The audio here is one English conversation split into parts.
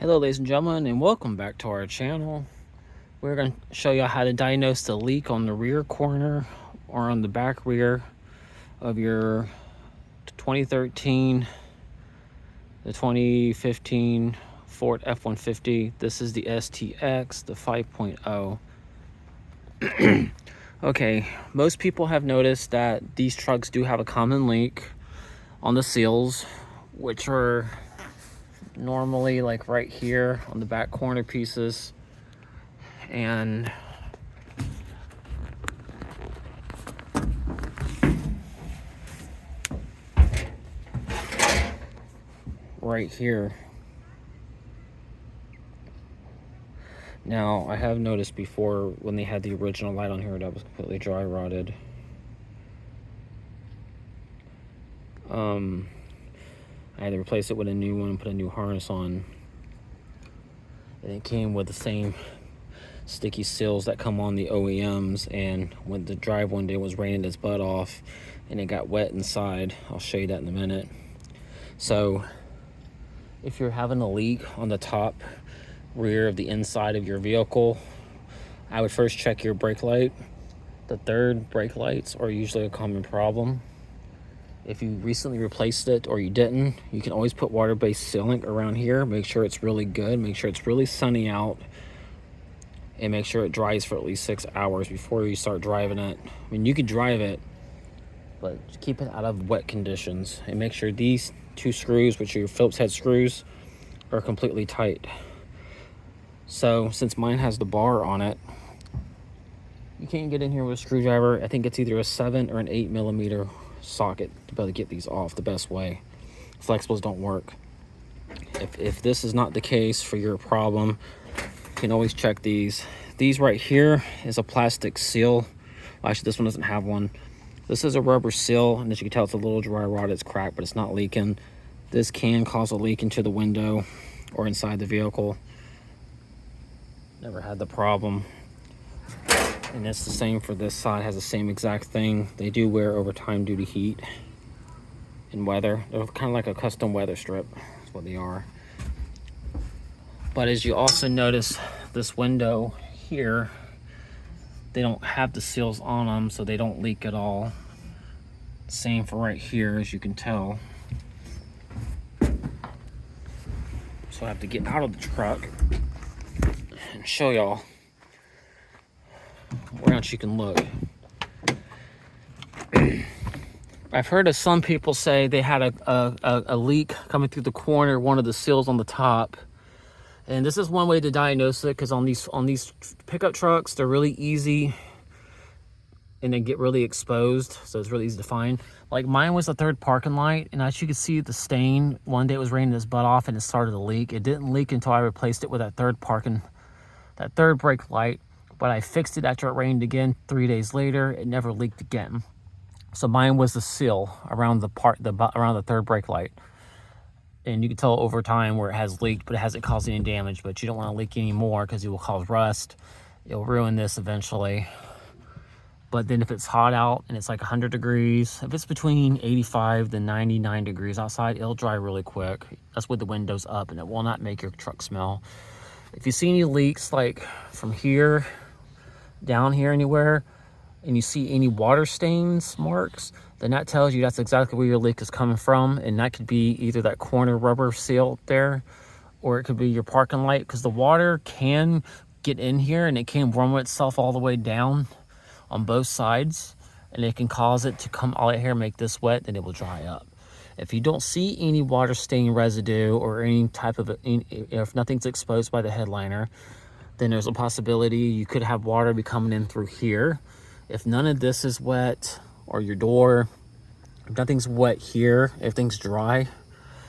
Hello ladies and gentlemen, and welcome back to our channel. We're going to show you how to diagnose the leak on the rear corner or on the back rear of your 2013 the 2015 Ford F-150. This is the STX, the 5.0. Okay, most people have noticed that these trucks do have a common leak on the seals, which are normally like right here on the back corner pieces, and right here. Now I have noticed before when they had the original light on here that was completely dry rotted. I had to replace it with a new one and put a new harness on, and it came with the same sticky seals that come on the OEMs, and when the drive one day was raining its butt off and it got wet inside. I'll show you that in a minute. So if you're having a leak on the top rear of the inside of your vehicle, I would first check your brake light. The third brake lights are usually a common problem. If you recently replaced it or you didn't, you can always put water-based sealant around here. Make sure it's really good, make sure it's really sunny out, and make sure it dries for at least 6 hours before you start driving it. I mean, you can drive it, but keep it out of wet conditions, and make sure these two screws, which are your Phillips head screws, are completely tight. So since mine has the bar on it, you can't get in here with a screwdriver. I think it's either a 7 or an 8mm socket to be able to get these off the best way. Flexibles don't work. If this is not the case for your problem, you can always check these. These right here is a plastic seal. Well, actually, this one doesn't have one. This is a rubber seal, and as you can tell, it's a little dry rot. It's cracked, but it's not leaking. This can cause a leak into the window or inside the vehicle. Never had the problem. And it's the same for this side, has the same exact thing. They do wear over time due to heat and weather. They're kind of like a custom weather strip. That's what they are. But as you also notice, this window here, they don't have the seals on them, so they don't leak at all. Same for right here, as you can tell. So I have to get out of the truck and show y'all where else you can look. I've heard of some people say they had a leak coming through the corner, one of the seals on the top. And this is one way to diagnose it, because on these pickup trucks, they're really easy and they get really exposed, so it's really easy to find. Like mine was the third parking light, and as you can see the stain, one day it was raining its butt off and it started to leak. It didn't leak until I replaced it with that third brake light, but I fixed it after it rained again 3 days later. It never leaked again. So mine was the seal around around the third brake light. And you can tell over time where it has leaked, but it hasn't caused any damage. But you don't want to leak anymore because it will cause rust. It'll ruin this eventually. But then if it's hot out and it's like 100 degrees, if it's between 85 to 99 degrees outside, it'll dry really quick. That's with the windows up, and it will not make your truck smell. If you see any leaks like from here down here anywhere, and you see any water stains marks, then that tells you that's exactly where your leak is coming from. And that could be either that corner rubber seal up there, or it could be your parking light, because the water can get in here and it can warm itself all the way down on both sides, and it can cause it to come all out here, make this wet, then it will dry up. If you don't see any water stain residue or any type of, if nothing's exposed by the headliner, then there's a possibility you could have water be coming in through here. If none of this is wet, or your door, if nothing's wet here, everything's dry,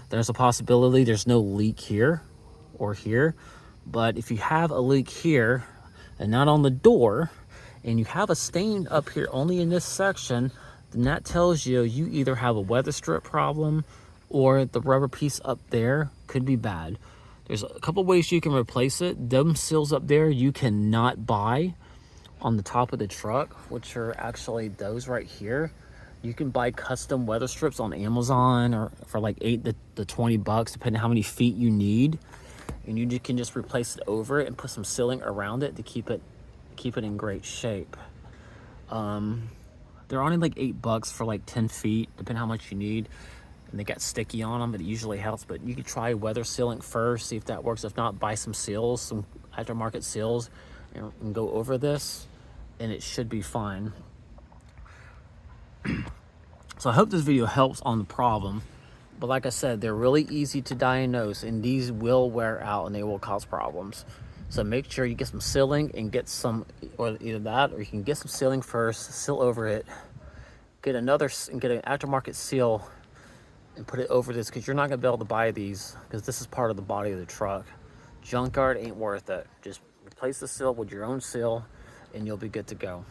there's a possibility there's no leak here or here. But if you have a leak here and not on the door, and you have a stain up here only in this section, then that tells you you either have a weather strip problem, or the rubber piece up there could be bad. There's a couple ways you can replace it. Them seals up there you cannot buy on the top of the truck, which are actually those right here. You can buy custom weather strips on Amazon, or for like $8 to $20, depending on how many feet you need. and you can just replace it over it and put some sealing around it to keep it in great shape. They're only like $8 for like 10 feet, depending how much you need. And they got sticky on them, but it usually helps. But you could try weather sealing first, see if that works. If not, buy some seals, some aftermarket seals, and go over this, and it should be fine. So I hope this video helps on the problem. But like I said, they're really easy to diagnose, and these will wear out and they will cause problems. So make sure you get some sealing and get some, or either that, or you can get some sealing first, seal over it, get an aftermarket seal and put it over this, because you're not gonna be able to buy these because this is part of the body of the truck. Junkyard ain't worth it. Just replace the seal with your own seal and you'll be good to go.